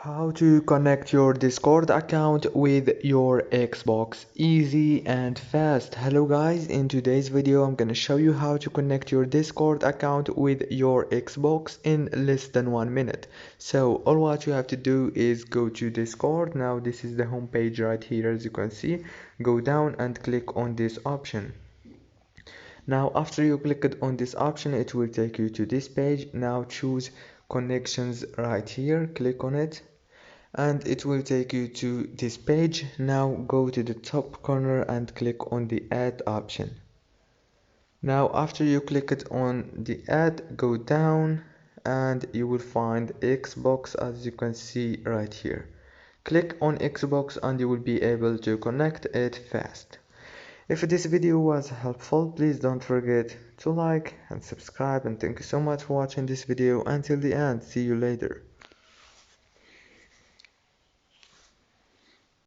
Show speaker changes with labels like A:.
A: How to connect your Discord account with your Xbox easy and fast. Hello guys, in today's video I'm gonna show you how to connect your Discord account with your Xbox in less than 1 minute. So all what you have to do is go to Discord. Now this is the home page right here, as you can see. Go down and click on this option. Now after you click it on this option, it will take you to this page. Now choose connections right here, click on it and it will take you to this page. Now go to the top corner and click on the add option. Now after you click it on the add, go down and you will find Xbox, as you can see right here. Click on Xbox and you will be able to connect it fast. If this video was helpful, please don't forget to like and subscribe, and thank you so much for watching this video until the end. See you later.